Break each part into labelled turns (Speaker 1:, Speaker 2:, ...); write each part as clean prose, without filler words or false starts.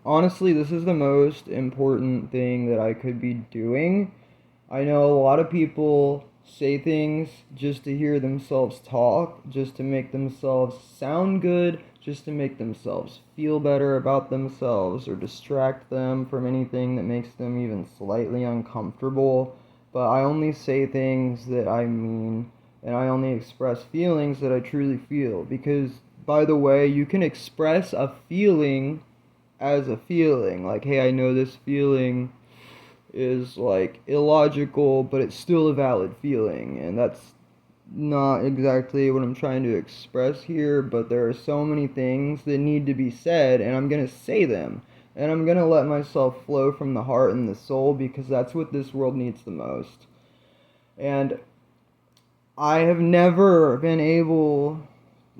Speaker 1: honestly, this is the most important thing that I could be doing. I know a lot of people say things just to hear themselves talk, just to make themselves sound good, just to make themselves feel better about themselves or distract them from anything that makes them even slightly uncomfortable. But I only say things that I mean, and I only express feelings that I truly feel. Because, by the way, you can express a feeling as a feeling. Like, hey, I know this feeling is like illogical, but it's still a valid feeling, and that's not exactly what I'm trying to express here, but there are so many things that need to be said, and I'm gonna say them. And I'm gonna let myself flow from the heart and the soul because that's what this world needs the most. And I have never been able,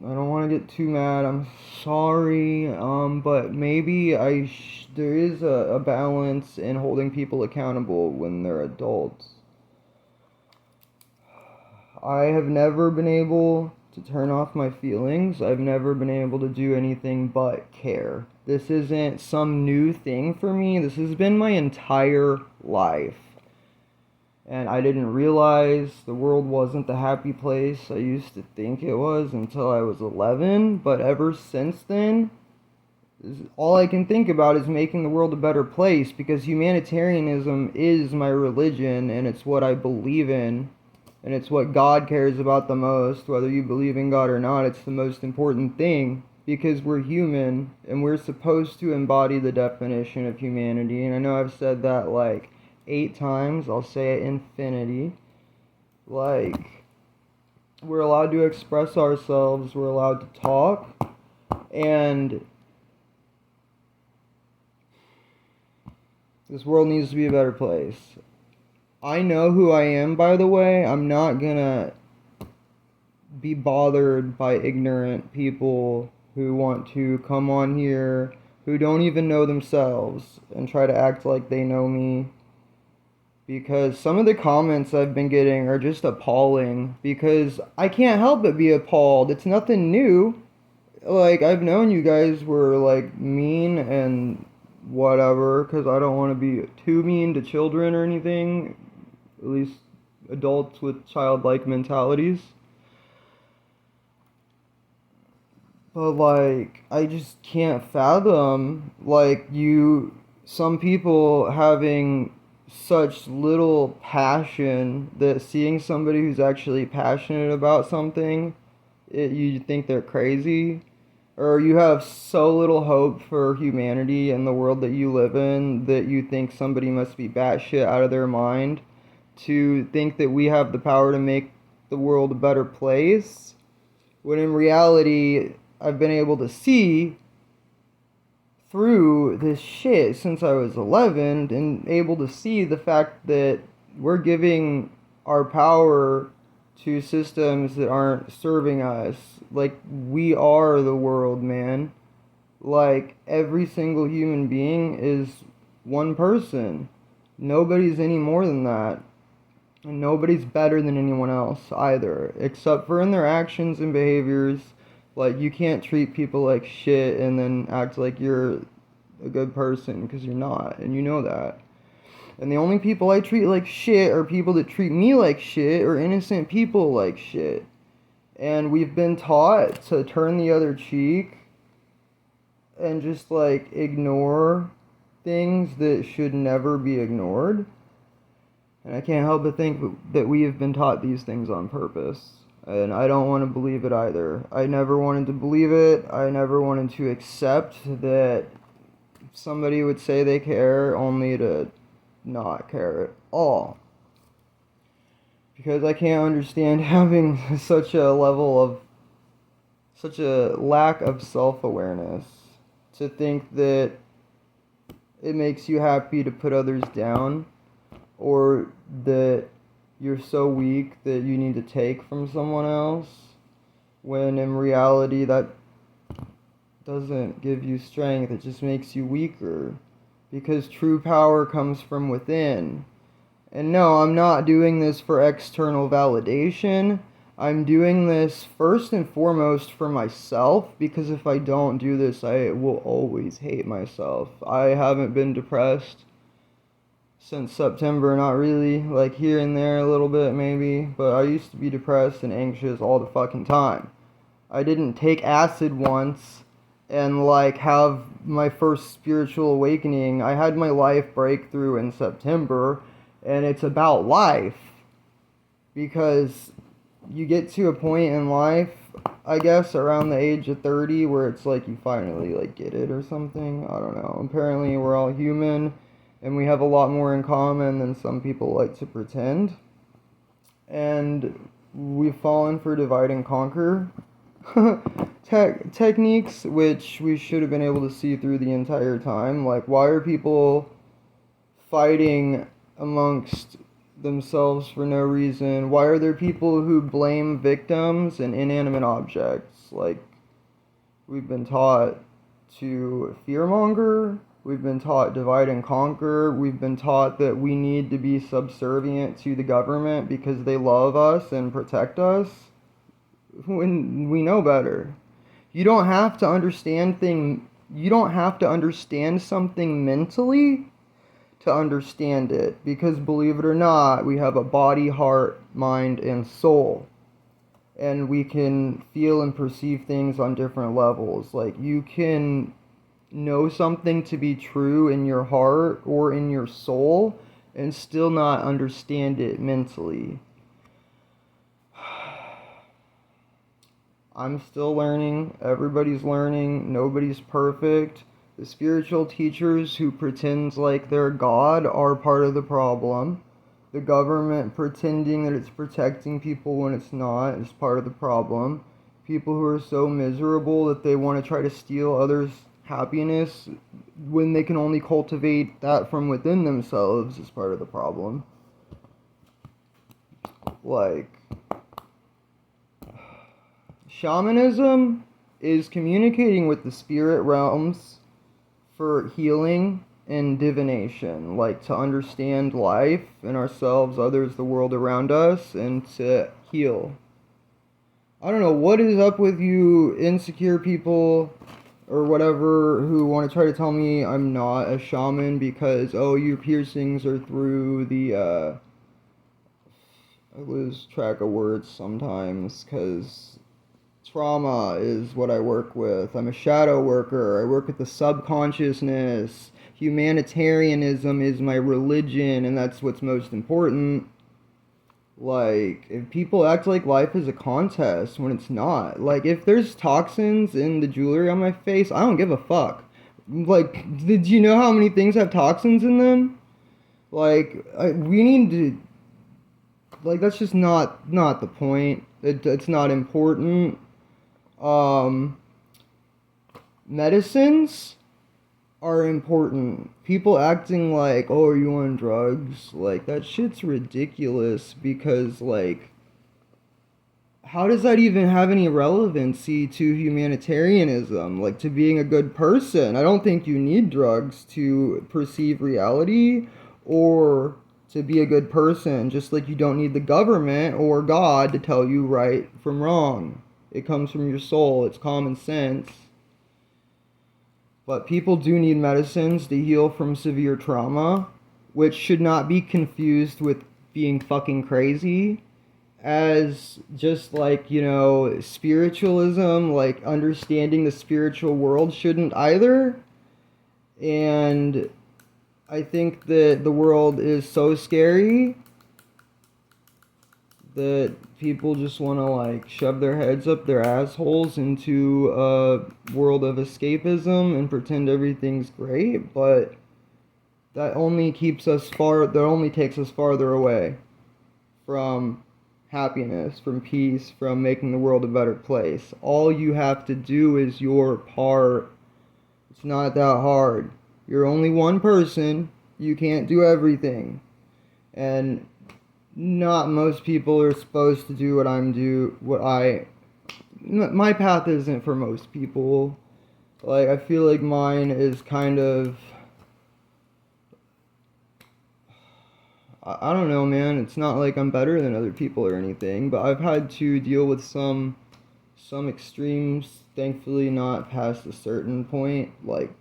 Speaker 1: I don't want to get too mad. I'm sorry. But maybe there is a balance in holding people accountable when they're adults. I have never been able to turn off my feelings. I've never been able to do anything but care. This isn't some new thing for me. This has been my entire life. And I didn't realize the world wasn't the happy place I used to think it was until I was 11. But ever since then, all I can think about is making the world a better place because humanitarianism is my religion and it's what I believe in. And it's what God cares about the most. Whether you believe in God or not, it's the most important thing because we're human and we're supposed to embody the definition of humanity. And I know I've said that like 8 times, I'll say it infinity. Like, we're allowed to express ourselves, we're allowed to talk, and this world needs to be a better place. I know who I am, by the way. I'm not gonna be bothered by ignorant people who want to come on here who don't even know themselves and try to act like they know me. Because some of the comments I've been getting are just appalling. Because I can't help but be appalled. It's nothing new. Like, I've known you guys were, like, mean and whatever. Because I don't want to be too mean to children or anything. At least adults with childlike mentalities. But like, I just can't fathom like some people having such little passion that seeing somebody who's actually passionate about something, you think they're crazy, or you have so little hope for humanity and the world that you live in that you think somebody must be batshit out of their mind to think that we have the power to make the world a better place, when in reality, I've been able to see through this shit since I was 11 and able to see the fact that we're giving our power to systems that aren't serving us. Like, we are the world, man. Like, every single human being is one person. Nobody's any more than that. And nobody's better than anyone else either, except for in their actions and behaviors. Like, you can't treat people like shit and then act like you're a good person because you're not, and you know that. And the only people I treat like shit are people that treat me like shit or innocent people like shit. And we've been taught to turn the other cheek and just like ignore things that should never be ignored. And I can't help but think that we have been taught these things on purpose. And I don't want to believe it either. I never wanted to believe it. I never wanted to accept that somebody would say they care only to not care at all. Because I can't understand having such a lack of self-awareness to think that it makes you happy to put others down, or that you're so weak that you need to take from someone else, when in reality that doesn't give you strength, it just makes you weaker. Because true power comes from within. And no, I'm not doing this for external validation. I'm doing this first and foremost for myself, because if I don't do this, I will always hate myself. I haven't been depressed since September, not really, like here and there a little bit maybe, but I used to be depressed and anxious all the fucking time. I didn't take acid once and like have my first spiritual awakening. I had my life breakthrough in September, and it's about life, because you get to a point in life, I guess around the age of 30, where it's like you finally like get it or something. I don't know. Apparently we're all human and we have a lot more in common than some people like to pretend. And we've fallen for divide and conquer techniques, which we should have been able to see through the entire time. Like, why are people fighting amongst themselves for no reason? Why are there people who blame victims and inanimate objects? Like, we've been taught to fearmonger, we've been taught divide and conquer, we've been taught that we need to be subservient to the government because they love us and protect us, when we know better. You don't have to understand something mentally to understand it, because believe it or not, we have a body, heart, mind, and soul, and we can feel and perceive things on different levels. Like, you can know something to be true in your heart or in your soul and still not understand it mentally. I'm still learning. Everybody's learning. Nobody's perfect. The spiritual teachers who pretend like they're God are part of the problem. The government pretending that it's protecting people when it's not is part of the problem. People who are so miserable that they want to try to steal others' happiness when they can only cultivate that from within themselves is part of the problem. Like, shamanism is communicating with the spirit realms for healing and divination, like to understand life and ourselves, others, the world around us, and to heal. I don't know what is up with you insecure people or whatever who want to try to tell me I'm not a shaman because, oh, your piercings are through the, I lose track of words sometimes because trauma is what I work with. I'm a shadow worker. I work with the subconsciousness. Humanitarianism is my religion, and that's what's most important. Like, if people act like life is a contest when it's not. Like, if there's toxins in the jewelry on my face, I don't give a fuck. Like, did you know how many things have toxins in them? Like, we need to... Like, that's just not the point. It's not important. Medicines are important. People acting like, oh, are you on drugs? Like, that shit's ridiculous, because, like, how does that even have any relevancy to humanitarianism? Like, to being a good person? I don't think you need drugs to perceive reality or to be a good person, just like you don't need the government or God to tell you right from wrong. It comes from your soul. It's common sense. But people do need medicines to heal from severe trauma, which should not be confused with being fucking crazy. As just like, you know, spiritualism, like understanding the spiritual world shouldn't either. And I think that the world is so scary that people just want to like shove their heads up their assholes into a world of escapism and pretend everything's great, but that only takes us farther away from happiness, from peace, from making the world a better place. All you have to do is your part. It's not that hard. You're only one person. You can't do everything. And not most people are supposed to do my path isn't for most people. Like, I feel like mine is kind of, I don't know, man. It's not like I'm better than other people or anything, but I've had to deal with some extremes, thankfully not past a certain point. Like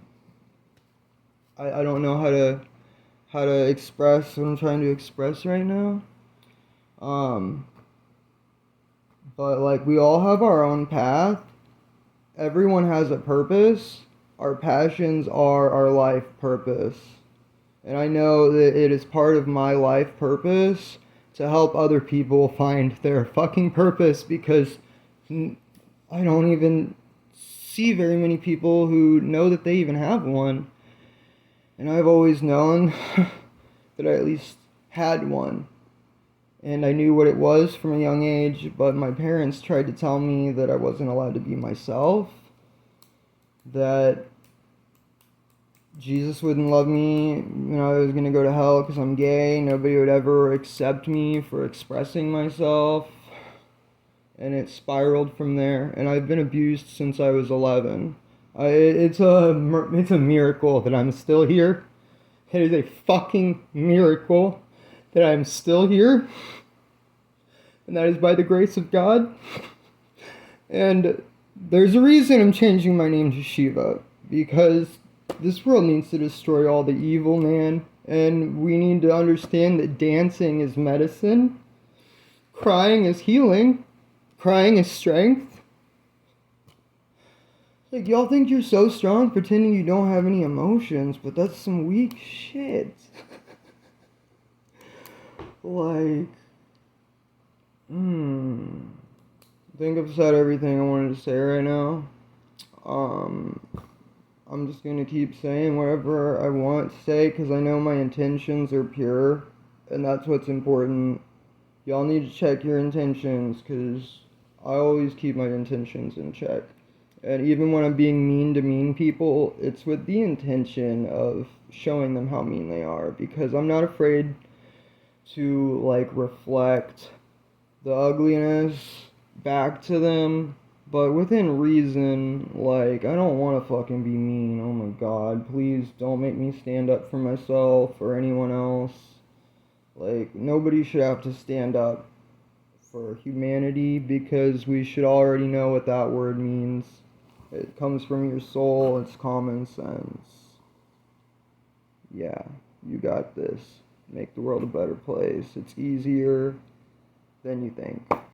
Speaker 1: I don't know how to express what I'm trying to express right now. Um, but like we all have our own path. Everyone has a purpose. Our passions are our life purpose. And I know that it is part of my life purpose to help other people find their fucking purpose because I don't even see very many people who know that they even have one. And I've always known that I at least had one. And I knew what it was from a young age, but my parents tried to tell me that I wasn't allowed to be myself, that Jesus wouldn't love me, I was gonna go to hell because I'm gay, nobody would ever accept me for expressing myself, and it spiraled from there, and I've been abused since I was 11. It's a miracle that I'm still here. It is a fucking miracle that I'm still here, and that is by the grace of God. And there's a reason I'm changing my name to Shiva, because this world needs to destroy all the evil, man. And we need to understand that dancing is medicine, crying is healing, crying is strength. Like, y'all think you're so strong pretending you don't have any emotions, but that's some weak shit. Like, I think I've said everything I wanted to say right now. Um, I'm just gonna keep saying whatever I want to say because I know my intentions are pure, and that's what's important. Y'all need to check your intentions because I always keep my intentions in check. And even when I'm being mean to mean people, it's with the intention of showing them how mean they are because I'm not afraid to like reflect the ugliness back to them, but within reason. Like, I don't want to fucking be mean. Oh my god, please don't make me stand up for myself or anyone else. Like, nobody should have to stand up for humanity because we should already know what that word means. It comes from your soul, it's common sense. Yeah, you got this. Make the world a better place. It's easier than you think.